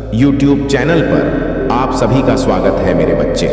YouTube channel पर आप सभी का स्वागत है मेरे बच्चे।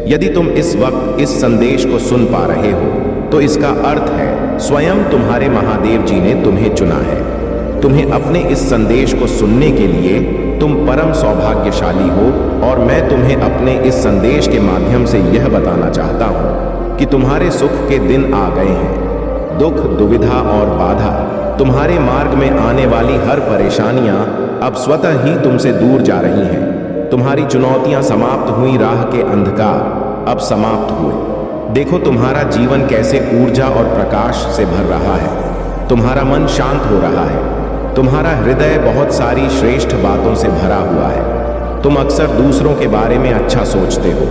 यदि तुम इस वक्त इस संदेश को सुन पा रहे हो तो इसका अर्थ है स्वयं तुम्हारे महादेव जी ने तुम्हें चुना है। तुम्हें अपने इस संदेश को सुनने के लिए तुम परम सौभाग्यशाली हो और मैं तुम्हें अपने इस संदेश के माध्यम से यह बताना चाहता हूँ कि तुम्हारे सुख के दिन आ गए हैं। दुख, दुविधा और बाधा, तुम्हारे मार्ग में आने वाली हर परेशानियां अब स्वतः ही तुमसे दूर जा रही हैं। तुम्हारी चुनौतियां समाप्त हुई, राह के अंधकार अब समाप्त हुए। देखो तुम्हारा जीवन कैसे ऊर्जा और प्रकाश से भर रहा है। तुम्हारा मन शांत हो रहा है। तुम्हारा हृदय बहुत सारी श्रेष्ठ बातों से भरा हुआ है। तुम अक्सर दूसरों के बारे में अच्छा सोचते हो,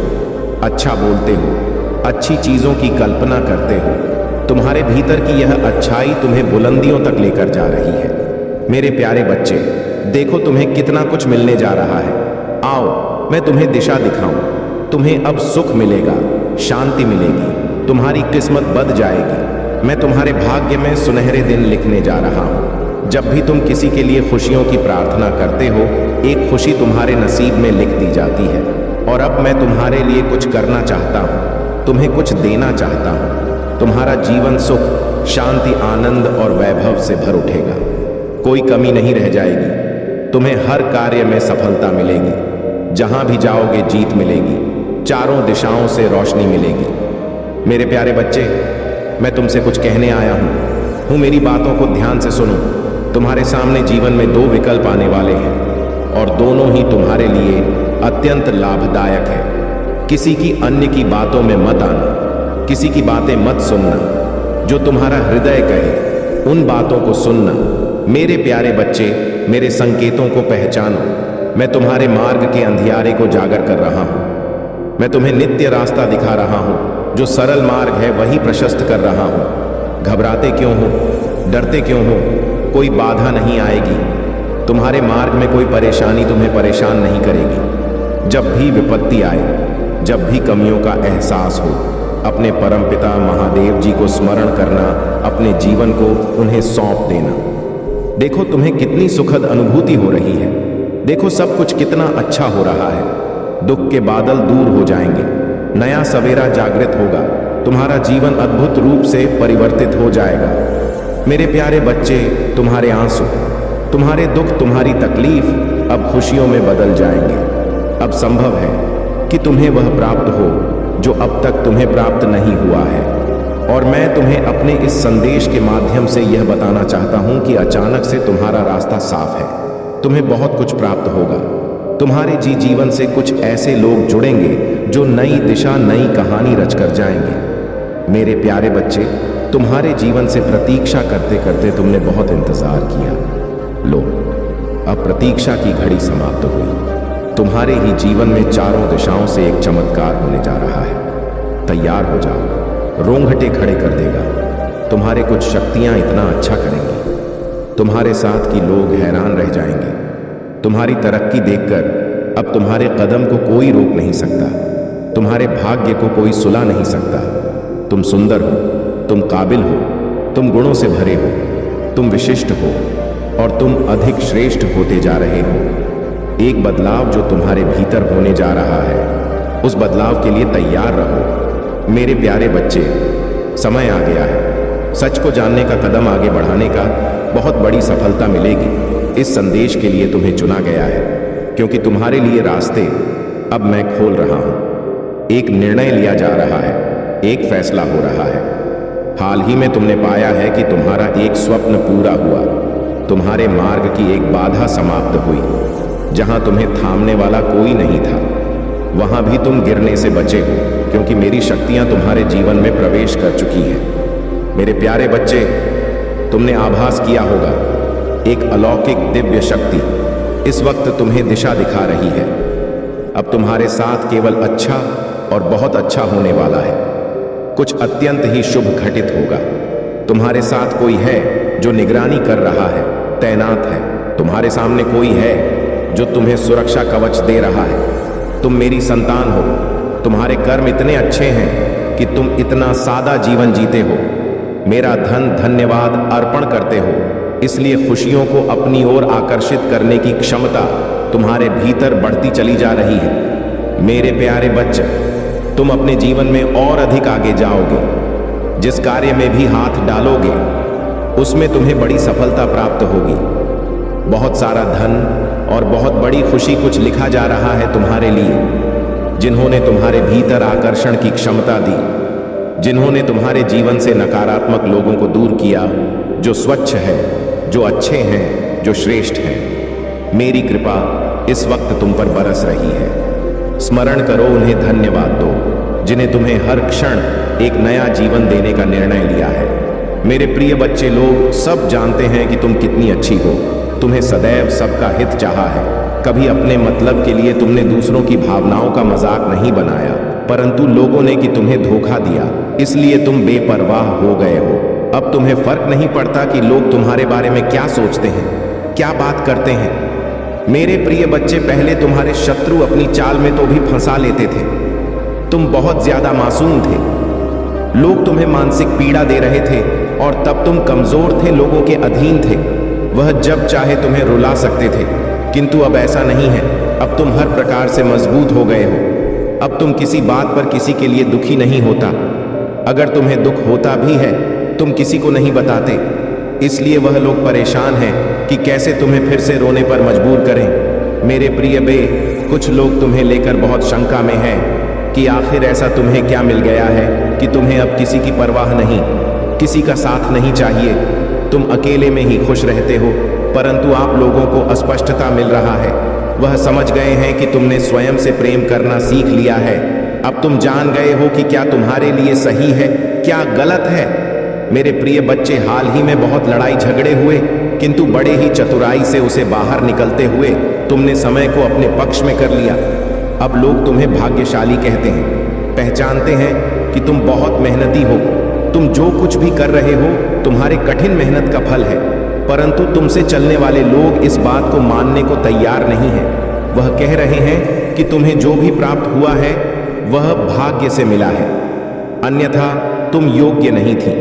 अच्छा बोलते हो, अच्छी चीजों की कल्पना करते हो। तुम्हारे भीतर की यह अच्छाई तुम्हें बुलंदियों तक लेकर जा रही है। मेरे प्यारे बच्चे, देखो तुम्हें कितना कुछ मिलने जा रहा है। आओ मैं तुम्हें दिशा दिखाऊं। तुम्हें अब सुख मिलेगा, शांति मिलेगी, तुम्हारी किस्मत बद जाएगी। मैं तुम्हारे भाग्य में सुनहरे दिन लिखने जा रहा हूं। जब भी तुम किसी के लिए खुशियों की प्रार्थना करते हो, एक खुशी तुम्हारे नसीब में लिख दी जाती है। और अब मैं तुम्हारे लिए कुछ करना चाहता हूं, तुम्हें कुछ देना चाहता हूं। तुम्हारा जीवन सुख, शांति, आनंद और वैभव से भर उठेगा। कोई कमी नहीं रह जाएगी। तुम्हें हर कार्य में सफलता मिलेगी। जहां भी जाओगे जीत मिलेगी। चारों दिशाओं से रोशनी मिलेगी। मेरे प्यारे बच्चे, मैं तुमसे कुछ कहने आया हूं। मेरी बातों को ध्यान से सुनो। तुम्हारे सामने जीवन में दो विकल्प आने वाले हैं और दोनों ही तुम्हारे लिए अत्यंत लाभदायक है। किसी की अन्य की बातों में मत आना, किसी की बातें मत सुनना। जो तुम्हारा हृदय कहे उन बातों को सुनना। मेरे प्यारे बच्चे, मेरे संकेतों को पहचानो। मैं तुम्हारे मार्ग के अंधियारे को जागर कर रहा हूं। मैं तुम्हें नित्य रास्ता दिखा रहा हूं। जो सरल मार्ग है वही प्रशस्त कर रहा हूं। घबराते क्यों हो, डरते क्यों हो? कोई बाधा नहीं आएगी। तुम्हारे मार्ग में कोई परेशानी तुम्हें परेशान नहीं करेगी। जब भी विपत्ति आए, जब भी कमियों का एहसास हो, अपने परमपिता महादेव जी को स्मरण करना, अपने जीवन को उन्हें सौंप देना। देखो तुम्हें कितनी सुखद अनुभूति हो रही है। देखो सब कुछ कितना अच्छा हो रहा है। दुख के बादल दूर हो जाएंगे। नया सवेरा जागृत होगा। तुम्हारा जीवन अद्भुत रूप से परिवर्तित हो जाएगा। मेरे प्यारे बच्चे, तुम्हारे आंसू, तुम्हारे दुख, तुम्हारी तकलीफ अब खुशियों में बदल जाएंगे। अब संभव है कि तुम्हें वह प्राप्त हो जो अब तक तुम्हें प्राप्त नहीं हुआ है। और मैं तुम्हें अपने इस संदेश के माध्यम से यह बताना चाहता हूं कि अचानक से तुम्हारा रास्ता साफ है। तुम्हें बहुत कुछ प्राप्त होगा। तुम्हारे जीवन से कुछ ऐसे लोग जुड़ेंगे जो नई दिशा, नई कहानी रचकर जाएंगे। मेरे प्यारे बच्चे, तुम्हारे जीवन से प्रतीक्षा करते करते तुमने बहुत इंतजार किया। लो, अब प्रतीक्षा की घड़ी समाप्त हुई। तुम्हारे ही जीवन में चारों दिशाओं से एक चमत्कार होने जा रहा है। तैयार हो जाओ। रोंगटे खड़े कर देगा। तुम्हारे कुछ शक्तियां इतना अच्छा करेंगी, तुम्हारे साथ की लोग हैरान रह जाएंगे। तुम्हारी तरक्की देखकर अब तुम्हारे कदम को कोई रोक नहीं सकता। तुम्हारे भाग्य को कोई सुला नहीं सकता। तुम सुंदर हो, तुम काबिल हो, तुम गुणों से भरे हो, तुम विशिष्ट हो और तुम अधिक श्रेष्ठ होते जा रहे हो। एक बदलाव जो तुम्हारे भीतर होने जा रहा है, उस बदलाव के लिए तैयार रहो। मेरे प्यारे बच्चे, समय आ गया है। सच को जानने का कदम आगे बढ़ाने का। बहुत बड़ी सफलता मिलेगी। इस संदेश के लिए तुम्हें चुना गया है, क्योंकि तुम्हारे लिए रास्ते अब मैं खोल रहा हूं। एक निर्णय लिया जा रहा है, एक फैसला हो रहा है। हाल ही में तुमने पाया है कि तुम्हारा एक स्वप्न पूरा हुआ। तुम्हारे मार्ग की एक बाधा समाप्त हुई। जहां तुम्हें थामने वाला कोई नहीं था, वहां भी तुम गिरने से बचे हो, क्योंकि मेरी शक्तियां तुम्हारे जीवन में प्रवेश कर चुकी हैं। मेरे प्यारे बच्चे, तुमने आभास किया होगा, एक अलौकिक दिव्य शक्ति इस वक्त तुम्हें दिशा दिखा रही है। अब तुम्हारे साथ केवल अच्छा और बहुत अच्छा होने वाला है। कुछ अत्यंत ही शुभ घटित होगा। तुम्हारे साथ कोई है जो निगरानी कर रहा है, तैनात है। तुम्हारे सामने कोई है जो तुम्हें सुरक्षा कवच दे रहा है। तुम मेरी संतान हो। तुम्हारे कर्म इतने अच्छे हैं कि तुम इतना सादा जीवन जीते हो। मेरा धन्यवाद अर्पण करते हो। इसलिए खुशियों को अपनी ओर आकर्षित करने की क्षमता तुम्हारे भीतर बढ़ती चली जा रही है। मेरे प्यारे बच्चे, तुम अपने जीवन में और अधिक आगे जाओगे। जिस कार्य में भी हाथ डालोगे उसमें तुम्हें बड़ी सफलता प्राप्त होगी। बहुत सारा धन और बहुत बड़ी खुशी कुछ लिखा जा रहा है तुम्हारे लिए। जिन्होंने तुम्हारे भीतर आकर्षण की क्षमता दी, जिन्होंने तुम्हारे जीवन से नकारात्मक लोगों को दूर किया, जो स्वच्छ है, जो अच्छे हैं, जो श्रेष्ठ हैं, मेरी कृपा इस वक्त तुम पर बरस रही है। स्मरण करो, उन्हें धन्यवाद दो जिन्हें तुम्हें हर क्षण एक नया जीवन देने का निर्णय लिया है। मेरे प्रिय बच्चे, लोग सब जानते हैं कि तुम कितनी अच्छी हो। तुम्हें सदैव सबका हित चाहा है। कभी अपने मतलब के लिए तुमने दूसरों की भावनाओं का मजाक नहीं बनाया, परंतु लोगों ने कि तुम्हें धोखा दिया, इसलिए तुम बेपरवाह हो गए हो। अब तुम्हें फर्क नहीं पड़ता कि लोग तुम्हारे बारे में क्या सोचते हैं, क्या बात करते हैं। मेरे प्रिय बच्चे, पहले तुम्हारे शत्रु अपनी चाल में तो भी फंसा लेते थे। तुम बहुत ज्यादा मासूम थे। लोग तुम्हें मानसिक पीड़ा दे रहे थे और तब तुम कमजोर थे, लोगों के अधीन थे। वह जब चाहे तुम्हें रुला सकते थे, किंतु अब ऐसा नहीं है। अब तुम हर प्रकार से मजबूत हो गए हो। अब तुम किसी बात पर किसी के लिए दुखी नहीं होता। अगर तुम्हें दुख होता भी है, तुम किसी को नहीं बताते, इसलिए वह लोग परेशान हैं कि कैसे तुम्हें फिर से रोने पर मजबूर करें। मेरे प्रिय बे, कुछ लोग तुम्हें लेकर बहुत शंका में हैं कि आखिर ऐसा तुम्हें क्या मिल गया है कि तुम्हें अब किसी की परवाह नहीं, किसी का साथ नहीं चाहिए। तुम अकेले में ही खुश रहते हो, परंतु आप लोगों को अस्पष्टता मिल रहा है। वह समझ गए हैं कि तुमने स्वयं से प्रेम करना सीख लिया है। अब तुम जान गए हो कि क्या तुम्हारे लिए सही है, क्या गलत है। मेरे प्रिय बच्चे, हाल ही में बहुत लड़ाई झगड़े हुए, किंतु बड़े ही चतुराई से उसे बाहर निकलते हुए तुमने समय को अपने पक्ष में कर लिया। अब लोग तुम्हें भाग्यशाली कहते हैं, पहचानते हैं कि तुम बहुत मेहनती हो। तुम जो कुछ भी कर रहे हो तुम्हारे कठिन मेहनत का फल है, परंतु तुमसे चलने वाले लोग इस बात को मानने को तैयार नहीं हैं। वह कह रहे हैं कि तुम्हें जो भी प्राप्त हुआ है वह भाग्य से मिला है, अन्यथा तुम योग्य नहीं थी।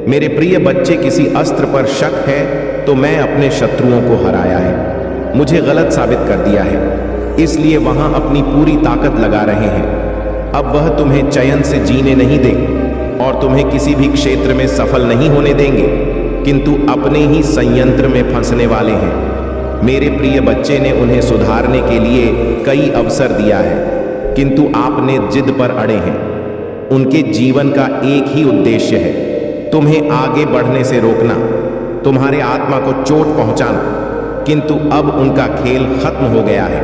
मेरे प्रिय बच्चे, किसी अस्त्र पर शक है तो मैं अपने शत्रुओं को हराया है, मुझे गलत साबित कर दिया है, इसलिए वहां अपनी पूरी ताकत लगा रहे हैं। अब वह तुम्हें चयन से जीने नहीं देंगे और तुम्हें किसी भी क्षेत्र में सफल नहीं होने देंगे, किंतु अपने ही संयंत्र में फंसने वाले हैं। मेरे प्रिय बच्चे ने उन्हें सुधारने के लिए कई अवसर दिया है, किंतु आपने जिद पर अड़े हैं। उनके जीवन का एक ही उद्देश्य है, तुम्हें आगे बढ़ने से रोकना, तुम्हारे आत्मा को चोट पहुंचाना। किंतु अब उनका खेल खत्म हो गया है।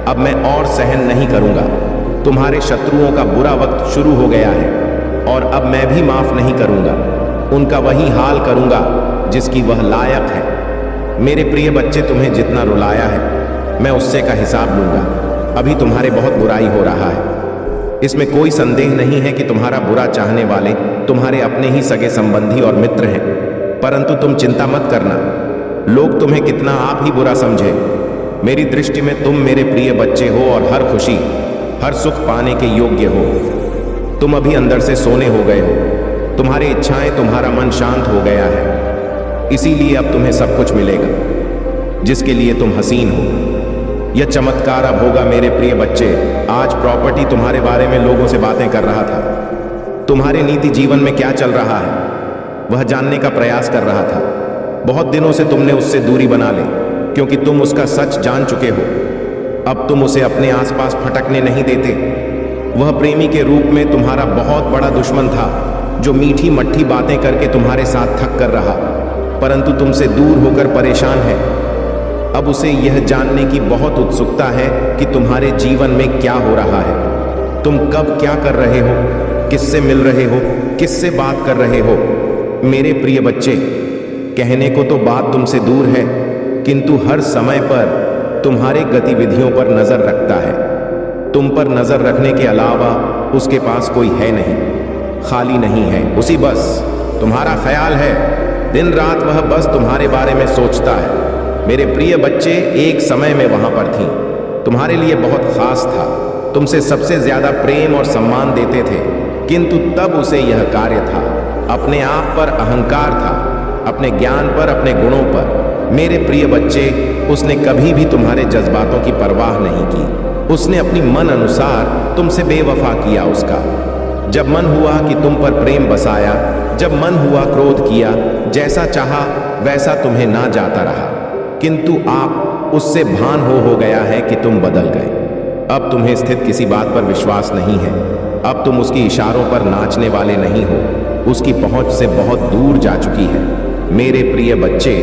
अब मैं और सहन नहीं करूंगा। तुम्हारे शत्रुओं का बुरा वक्त शुरू हो गया है और अब मैं भी माफ नहीं करूंगा। उनका वही हाल करूंगा जिसकी वह लायक है। मेरे प्रिय बच्चे, तुम्हें जितना रुलाया है मैं उससे का हिसाब लूंगा। अभी तुम्हारे बहुत बुराई हो रहा है, इसमें कोई संदेह नहीं है कि तुम्हारा बुरा चाहने वाले तुम्हारे अपने ही सगे संबंधी और मित्र हैं, परंतु तुम चिंता मत करना। लोग तुम्हें कितना आप ही बुरा समझे, मेरी दृष्टि में तुम मेरे प्रिय बच्चे हो और हर खुशी, हर सुख पाने के योग्य हो। तुम अभी अंदर से सोने हो गए हो, तुम्हारी इच्छाएं, तुम्हारा मन शांत हो गया है, इसीलिए अब तुम्हें सब कुछ मिलेगा जिसके लिए तुम हसीन हो। यह चमत्कार अब होगा मेरे प्रिय बच्चे। आज प्रॉपर्टी तुम्हारे बारे में लोगों से बातें कर रहा था। तुम्हारे नीति जीवन में क्या चल रहा है वह जानने का प्रयास कर रहा था। बहुत दिनों से तुमने उससे दूरी बना ली, क्योंकि तुम उसका सच जान चुके हो। अब तुम उसे अपने आसपास फटकने नहीं देते। वह प्रेमी के रूप में तुम्हारा बहुत बड़ा दुश्मन था, जो मीठी मट्ठी बातें करके तुम्हारे साथ थक कर रहा, परंतु तुमसे दूर होकर परेशान है। अब उसे यह जानने की बहुत उत्सुकता है कि तुम्हारे जीवन में क्या हो रहा है, तुम कब क्या कर रहे हो, किससे मिल रहे हो, किससे बात कर रहे हो। मेरे प्रिय बच्चे, कहने को तो बात तुमसे दूर है, किंतु हर समय पर तुम्हारे गतिविधियों पर नजर रखता है। तुम पर नजर रखने के अलावा उसके पास कोई है नहीं, खाली नहीं है, उसी बस तुम्हारा ख्याल है। दिन रात वह बस तुम्हारे बारे में सोचता है। मेरे प्रिय बच्चे, एक समय में वहां पर थी, तुम्हारे लिए बहुत खास था, तुमसे सबसे ज्यादा प्रेम और सम्मान देते थे, किंतु तब उसे यह कार्य था, अपने आप पर अहंकार था, अपने ज्ञान पर, अपने गुणों पर। मेरे प्रिय बच्चे, उसने कभी भी तुम्हारे जज्बातों की परवाह नहीं की। उसने अपनी मन अनुसार तुमसे बेवफा किया। उसका जब मन हुआ कि तुम पर प्रेम बसाया, जब मन हुआ क्रोध किया, जैसा चाहा वैसा तुम्हें ना जाता रहा। किंतु आप उससे भान हो गया है कि तुम बदल गए। अब तुम्हें स्थित किसी बात पर विश्वास नहीं है। अब तुम उसकी इशारों पर नाचने वाले नहीं हो। उसकी पहुंच से बहुत दूर जा चुकी है। मेरे प्रिय बच्चे,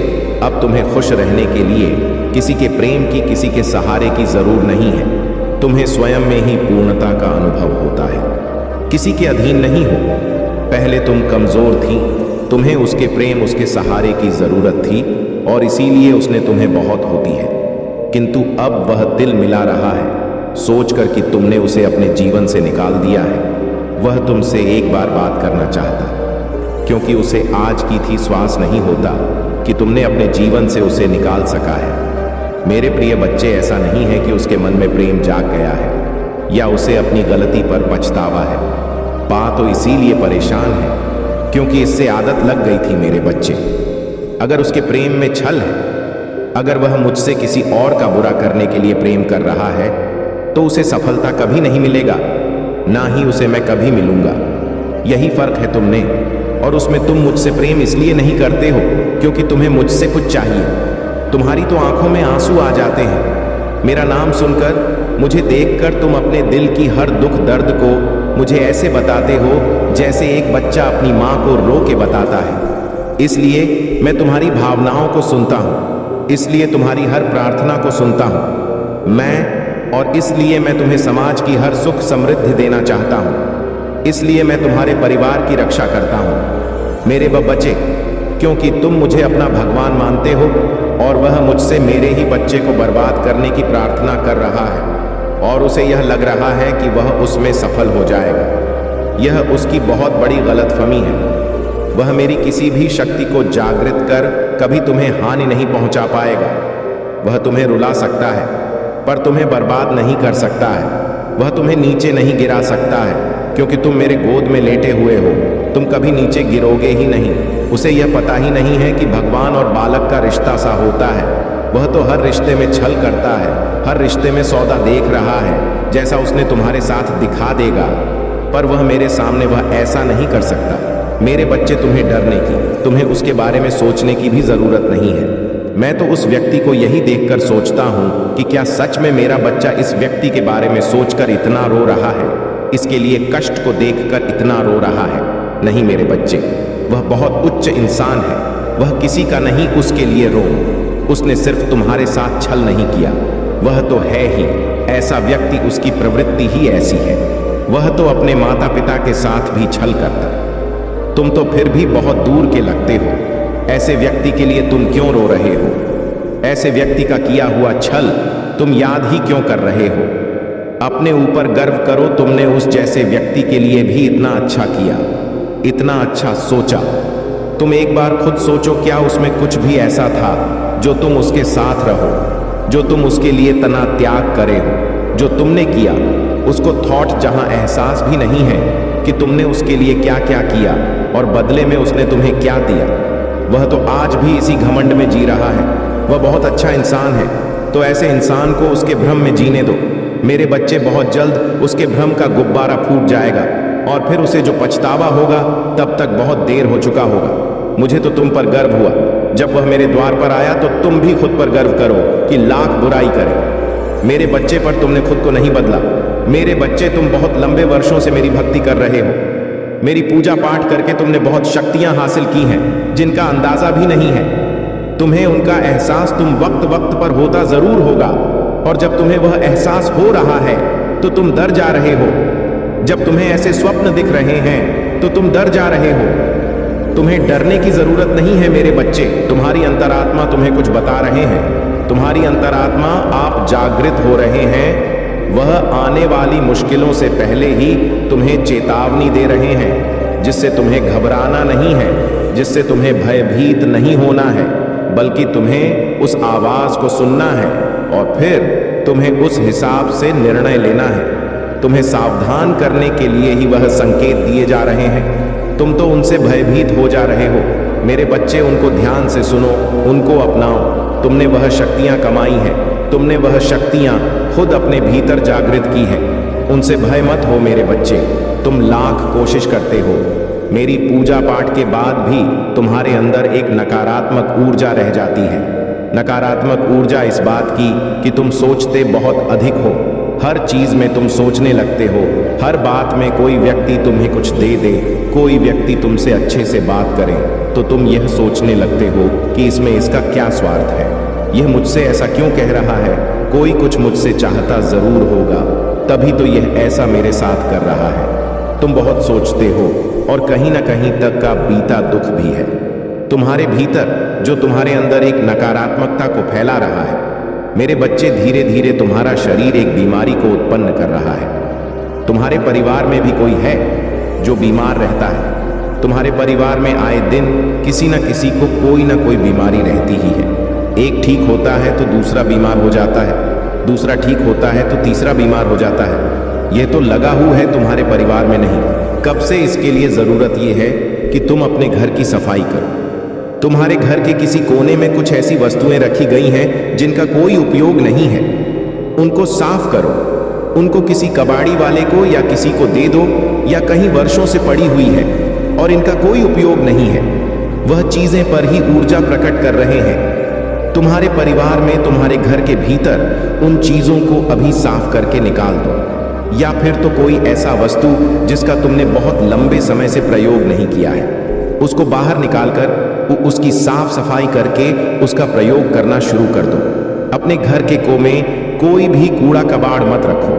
अब तुम्हें खुश रहने के लिए किसी के प्रेम की, किसी के सहारे की जरूर नहीं है। तुम्हें स्वयं में ही पूर्णता का अनुभव होता है। किसी के अधीन नहीं हो। पहले तुम कमजोर थी, तुम्हें उसके प्रेम, उसके सहारे की जरूरत थी और इसीलिए उसने तुम्हें बहुत होती है। किंतु अब वह दिल मिला रहा है सोचकर कि तुमने उसे अपने जीवन से निकाल दिया है। वह तुमसे एक बार बात करना चाहता, क्योंकि उसे आज की थी श्वास नहीं होता कि तुमने अपने जीवन से उसे निकाल सका है। मेरे प्रिय बच्चे, ऐसा नहीं है कि उसके मन में प्रेम जाग गया है या उसे अपनी गलती पर पछतावा है। पा तो इसीलिए परेशान है क्योंकि इससे आदत लग गई थी। मेरे बच्चे, अगर उसके प्रेम में छल है, अगर वह मुझसे किसी और का बुरा करने के लिए प्रेम कर रहा है, तो उसे सफलता कभी नहीं मिलेगा, ना ही उसे मैं कभी मिलूंगा। यही फर्क है तुमने और उसमें। तुम मुझसे प्रेम इसलिए नहीं करते हो क्योंकि तुम्हें मुझसे कुछ चाहिए। तुम्हारी तो आंखों में आंसू आ जाते हैं मेरा नाम सुनकर, मुझे देखकर। तुम अपने दिल की हर दुख दर्द को मुझे ऐसे बताते हो जैसे एक बच्चा अपनी माँ को रो के बताता है। इसलिए मैं तुम्हारी भावनाओं को सुनता हूँ, इसलिए तुम्हारी हर प्रार्थना को सुनता हूँ मैं, और इसलिए मैं तुम्हें समाज की हर सुख समृद्धि देना चाहता हूँ। इसलिए मैं तुम्हारे परिवार की रक्षा करता हूँ मेरे बच्चे, क्योंकि तुम मुझे अपना भगवान मानते हो और वह मुझसे मेरे ही बच्चे को बर्बाद करने की प्रार्थना कर रहा है और उसे यह लग रहा है कि वह उसमें सफल हो जाएगा। यह उसकी बहुत बड़ी गलतफहमी है। वह मेरी किसी भी शक्ति को जागृत कर कभी तुम्हें हानि नहीं पहुंचा पाएगा। वह तुम्हें रुला सकता है पर तुम्हें बर्बाद नहीं कर सकता है। वह तुम्हें नीचे नहीं गिरा सकता है क्योंकि तुम मेरे गोद में लेटे हुए हो। तुम कभी नीचे गिरोगे ही नहीं। उसे यह पता ही नहीं है कि भगवान और बालक का रिश्ता सा होता है। वह तो हर रिश्ते में छल करता है, हर रिश्ते में सौदा देख रहा है जैसा उसने तुम्हारे साथ दिखा देगा, पर वह मेरे सामने वह ऐसा नहीं कर सकता। मेरे बच्चे, तुम्हें डरने की, तुम्हें उसके बारे में सोचने की भी जरूरत नहीं है। मैं तो उस व्यक्ति को यही देखकर सोचता हूँ कि क्या सच में मेरा बच्चा इस व्यक्ति के बारे में सोचकर इतना रो रहा है, इसके लिए कष्ट को देखकर इतना रो रहा है। नहीं मेरे बच्चे, वह बहुत उच्च इंसान है। वह किसी का नहीं उसके लिए रो। उसने सिर्फ तुम्हारे साथ छल नहीं किया। वह तो है ही ऐसा व्यक्ति, उसकी प्रवृत्ति ही ऐसी है। वह तो अपने माता पिता के साथ भी छल करता। तुम तो फिर भी बहुत दूर के लगते हो। ऐसे व्यक्ति के लिए तुम क्यों रो रहे हो? ऐसे व्यक्ति का किया हुआ छल तुम याद ही क्यों कर रहे हो? अपने ऊपर गर्व करो। तुमने उस जैसे व्यक्ति के लिए भी इतना अच्छा किया, इतना अच्छा सोचा। तुम एक बार खुद सोचो, क्या उसमें कुछ भी ऐसा था जो तुम उसके साथ रहो, जो तुम उसके लिए तना त्याग करे हो? जो तुमने किया उसको थॉट, जहां एहसास भी नहीं है कि तुमने उसके लिए क्या क्या किया और बदले में उसने तुम्हें क्या दिया। वह तो आज भी इसी घमंड में जी रहा है। वह बहुत अच्छा इंसान है, तो ऐसे इंसान को उसके भ्रम में जीने दो। मेरे बच्चे, बहुत जल्द उसके भ्रम का गुब्बारा फूट जाएगा और फिर उसे जो पछतावा होगा तब तक बहुत देर हो चुका होगा। मुझे तो तुम पर गर्व हुआ जब वह मेरे द्वार पर आया, तो तुम भी खुद पर गर्व करो कि लाख बुराई करे। मेरे बच्चे, पर तुमने खुद को नहीं बदला। मेरे बच्चे, तुम बहुत लंबे वर्षों से मेरी भक्ति कर रहे हो। मेरी पूजा पाठ करके तुमने बहुत शक्तियां हासिल की हैं जिनका अंदाजा भी नहीं है। तुम्हें उनका एहसास तुम वक्त वक्त पर होता जरूर होगा, और जब तुम्हें वह एहसास हो रहा है तो तुम डर जा रहे हो। जब तुम्हें ऐसे स्वप्न दिख रहे हैं तो तुम डर जा रहे हो। तुम्हें डरने की जरूरत नहीं है मेरे बच्चे। तुम्हारी अंतरात्मा तुम्हें कुछ बता रहे हैं। तुम्हारी अंतरात्मा, आप जागृत हो रहे हैं। वह आने वाली मुश्किलों से पहले ही तुम्हें चेतावनी दे रहे हैं, जिससे तुम्हें घबराना नहीं है, जिससे तुम्हें भयभीत नहीं होना है, बल्कि तुम्हें उस आवाज को सुनना है और फिर तुम्हें उस हिसाब से निर्णय लेना है। तुम्हें सावधान करने के लिए ही वह संकेत दिए जा रहे हैं। तुम तो उनसे भयभीत हो जा रहे हो। मेरे बच्चे, उनको ध्यान से सुनो, उनको अपनाओ। तुमने वह शक्तियां कमाई हैं, तुमने वह शक्तियां खुद अपने भीतर जागृत की हैं। उनसे भय मत हो मेरे बच्चे। तुम लाख कोशिश करते हो, मेरी पूजा पाठ के बाद भी तुम्हारे अंदर एक नकारात्मक ऊर्जा रह जाती है। नकारात्मक ऊर्जा इस बात की कि तुम सोचते बहुत अधिक हो, हर चीज में तुम सोचने लगते हो, हर बात में कोई व्यक्ति तुम्हें कुछ दे दे, कोई व्यक्ति तुमसे अच्छे से बात करे तो तुम यह सोचने लगते हो कि इसमें इसका क्या स्वार्थ है, यह मुझसे ऐसा क्यों कह रहा है, कोई कुछ मुझसे चाहता जरूर होगा, तभी तो यह ऐसा मेरे साथ कर रहा है। तुम बहुत सोचते हो और कहीं ना कहीं तक का बीता दुख भी है तुम्हारे भीतर, जो तुम्हारे अंदर एक नकारात्मकता को फैला रहा है। मेरे बच्चे, धीरे धीरे तुम्हारा शरीर एक बीमारी को उत्पन्न कर रहा है। तुम्हारे परिवार में भी कोई है जो बीमार रहता है। तुम्हारे परिवार में आए दिन किसी न किसी को कोई ना कोई बीमारी रहती ही है। एक ठीक होता है तो दूसरा बीमार हो जाता है, दूसरा ठीक होता है तो तीसरा बीमार हो जाता है। यह तो लगा हुआ है तुम्हारे परिवार में नहीं। कब से इसके लिए जरूरत यह है कि तुम अपने घर की सफाई करो। तुम्हारे घर के किसी कोने में कुछ ऐसी वस्तुएं रखी गई हैं जिनका कोई उपयोग नहीं है, उनको साफ करो। उनको किसी कबाड़ी वाले को या किसी को दे दो, या कहीं वर्षों से पड़ी हुई है और इनका कोई उपयोग नहीं है, वह चीजें पर ही ऊर्जा प्रकट कर रहे हैं। तुम्हारे परिवार में, तुम्हारे घर के भीतर उन चीजों को अभी साफ करके निकाल दो, या फिर तो कोई ऐसा वस्तु जिसका तुमने बहुत लंबे समय से प्रयोग नहीं किया है, उसको बाहर निकालकर उसकी साफ सफाई करके उसका प्रयोग करना शुरू कर दो। अपने घर के कोने कोई भी कूड़ा कबाड़ मत रखो।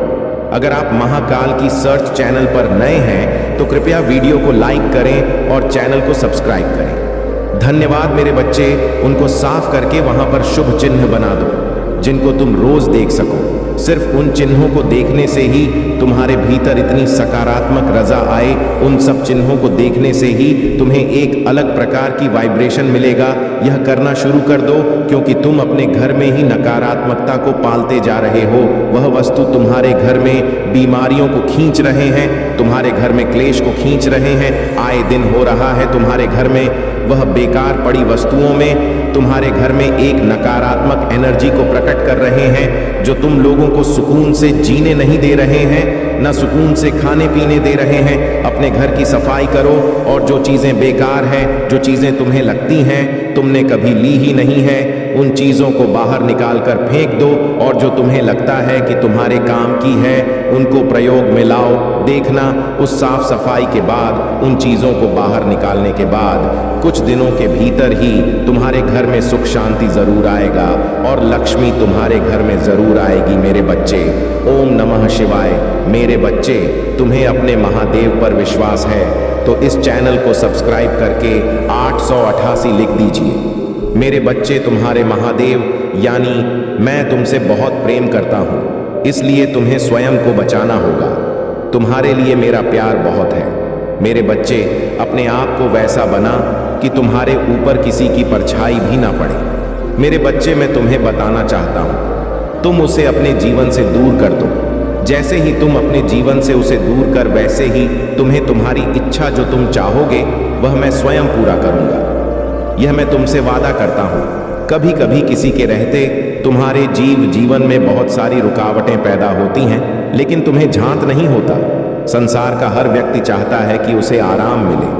अगर आप महाकाल की सर्च चैनल पर नए हैं तो कृपया वीडियो को लाइक करें और चैनल को सब्सक्राइब करें। धन्यवाद मेरे बच्चे। उनको साफ करके वहां पर शुभ चिन्ह बना दो जिनको तुम रोज देख सको। सिर्फ उन चिन्हों को देखने से ही तुम्हारे भीतर इतनी सकारात्मक रजा आए, उन सब चिन्हों को देखने से ही तुम्हें एक अलग प्रकार की वाइब्रेशन मिलेगा। यह करना शुरू कर दो, क्योंकि तुम अपने घर में ही नकारात्मकता को पालते जा रहे हो। वह वस्तु तुम्हारे घर में बीमारियों को खींच रहे हैं, तुम्हारे घर में क्लेश को खींच रहे हैं। आए दिन हो रहा है तुम्हारे घर में वह बेकार पड़ी वस्तुओं में तुम्हारे घर में एक नकारात्मक एनर्जी को प्रकट कर रहे हैं, जो तुम लोगों को सुकून से जीने नहीं दे रहे हैं, न सुकून से खाने पीने दे रहे हैं। अपने घर की सफाई करो और जो चीज़ें बेकार हैं, जो चीज़ें तुम्हें लगती हैं तुमने कभी ली ही नहीं है, उन चीज़ों को बाहर निकाल कर फेंक दो, और जो तुम्हें लगता है कि तुम्हारे काम की है उनको प्रयोग में लाओ। देखना, उस साफ सफाई के बाद, उन चीज़ों को बाहर निकालने के बाद कुछ दिनों के भीतर ही तुम्हारे घर में सुख शांति जरूर आएगा और लक्ष्मी तुम्हारे घर में जरूर आएगी मेरे बच्चे। ओम नमः शिवाय। मेरे बच्चे, तुम्हें अपने महादेव पर विश्वास है तो इस चैनल को सब्सक्राइब करके 888 लिख दीजिए। मेरे बच्चे, तुम्हारे महादेव यानी मैं तुमसे बहुत प्रेम करता हूँ, इसलिए तुम्हें स्वयं को बचाना होगा। तुम्हारे लिए मेरा प्यार बहुत है। मेरे बच्चे, अपने आप को वैसा बना कि तुम्हारे ऊपर किसी की परछाई भी ना पड़े। मेरे बच्चे, मैं तुम्हें बताना चाहता हूँ, तुम उसे अपने जीवन से दूर कर दो। जैसे ही तुम अपने जीवन से उसे दूर कर, वैसे ही तुम्हें तुम्हारी इच्छा जो तुम चाहोगे वह मैं स्वयं पूरा करूँगा। यह मैं तुमसे वादा करता हूँ। कभी कभी किसी के रहते तुम्हारे जीवन में बहुत सारी रुकावटें पैदा होती हैं, लेकिन तुम्हें झांत नहीं होता। संसार का हर व्यक्ति चाहता है कि उसे आराम मिले,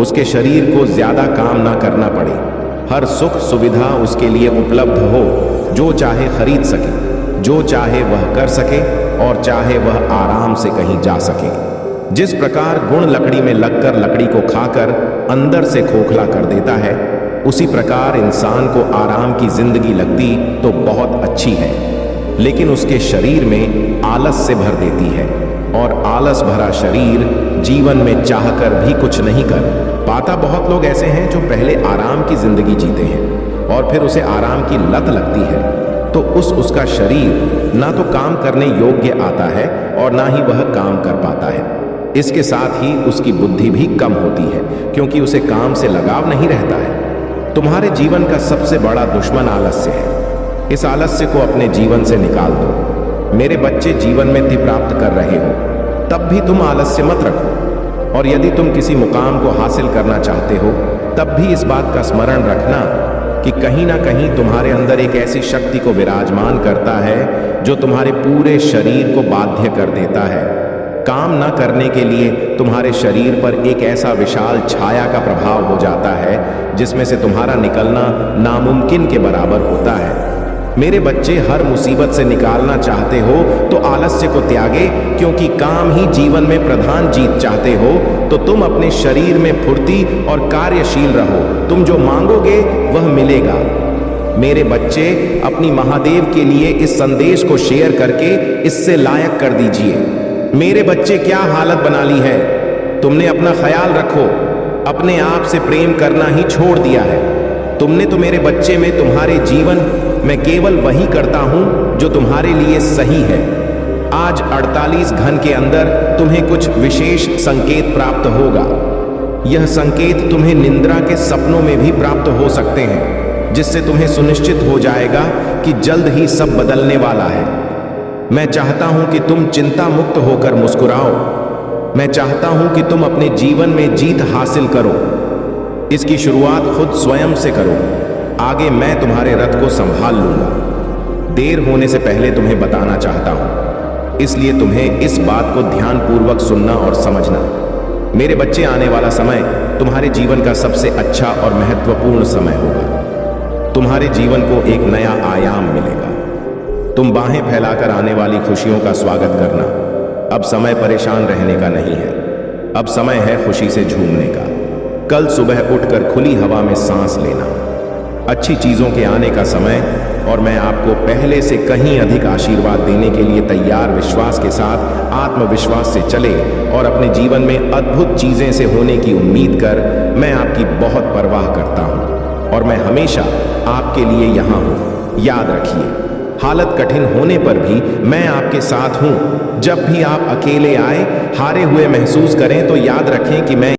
उसके शरीर को ज्यादा काम ना करना पड़े, हर सुख सुविधा उसके लिए उपलब्ध हो, जो चाहे खरीद सके, जो चाहे वह कर सके और चाहे वह आराम से कहीं जा सके। जिस प्रकार गुण लकड़ी में लगकर लकड़ी को खाकर अंदर से खोखला कर देता है, उसी प्रकार इंसान को आराम की जिंदगी लगती तो बहुत अच्छी है, लेकिन उसके शरीर में आलस से भर देती है, और आलस भरा शरीर जीवन में चाहकर भी कुछ नहीं कर पाता। बहुत लोग ऐसे हैं जो पहले आराम की जिंदगी जीते हैं और फिर उसे आराम की लत लगती है, तो उसका शरीर ना तो काम करने योग्य आता है और ना ही वह काम कर पाता है। इसके साथ ही उसकी बुद्धि भी कम होती है, क्योंकि उसे काम से लगाव नहीं रहता है। तुम्हारे जीवन का सबसे बड़ा दुश्मन आलस्य है। इस आलस्य को अपने जीवन से निकाल दो। मेरे बच्चे, जीवन में ति प्राप्त कर रहे हो तब भी तुम आलस्य मत रखो, और यदि तुम किसी मुकाम को हासिल करना चाहते हो तब भी इस बात का स्मरण रखना कि कहीं ना कहीं तुम्हारे अंदर एक ऐसी शक्ति को विराजमान करता है जो तुम्हारे पूरे शरीर को बाध्य कर देता है। काम न करने के लिए तुम्हारे शरीर पर एक ऐसा विशाल छाया का प्रभाव हो जाता है जिसमें से तुम्हारा निकलना नामुमकिन के बराबर होता है। मेरे बच्चे, हर मुसीबत से निकालना चाहते हो तो आलस्य को त्यागे, क्योंकि काम ही जीवन में प्रधान जीत चाहते हो तो तुम अपने शरीर में फुर्ती और कार्यशील रहो। तुम जो मांगोगे वह मिलेगा। मेरे बच्चे, अपनी महादेव के लिए इस संदेश को शेयर करके इससे लायक कर दीजिए। मेरे बच्चे, क्या हालत बना ली है। तुमने अपना ख्याल रखो, अपने आप से प्रेम करना ही छोड़ दिया है। तुमने तो मेरे बच्चे में तुम्हारे जीवन मैं केवल वही करता हूं जो तुम्हारे लिए सही है। आज 48 घंटे के अंदर तुम्हें कुछ विशेष संकेत प्राप्त होगा। यह संकेत तुम्हें निद्रा के सपनों में भी प्राप्त हो सकते हैं, जिससे तुम्हें सुनिश्चित हो जाएगा कि जल्द ही सब बदलने वाला है। मैं चाहता हूं कि तुम चिंता मुक्त होकर मुस्कुराओ। मैं चाहता हूं कि तुम अपने जीवन में जीत हासिल करो। इसकी शुरुआत खुद स्वयं से करो। आगे मैं तुम्हारे रथ को संभाल लूंगा। देर होने से पहले तुम्हें बताना चाहता हूं, इसलिए तुम्हें इस बात को ध्यानपूर्वक सुनना और समझना। मेरे बच्चे, आने वाला समय तुम्हारे जीवन का सबसे अच्छा और महत्वपूर्ण समय होगा। तुम्हारे जीवन को एक नया आयाम मिलेगा। तुम बाहें फैलाकर आने वाली खुशियों का स्वागत करना। अब समय परेशान रहने का नहीं है, अब समय है खुशी से झूमने का। कल सुबह उठकर खुली हवा में सांस लेना, अच्छी चीजों के आने का समय, और मैं आपको पहले से कहीं अधिक आशीर्वाद देने के लिए तैयार। विश्वास के साथ, आत्मविश्वास से चले और अपने जीवन में अद्भुत चीजें से होने की उम्मीद कर। मैं आपकी बहुत परवाह करता हूं और मैं हमेशा आपके लिए यहां हूं। याद रखिए, हालत कठिन होने पर भी मैं आपके साथ हूं। जब भी आप अकेले आए, हारे हुए महसूस करें तो याद रखें कि मैं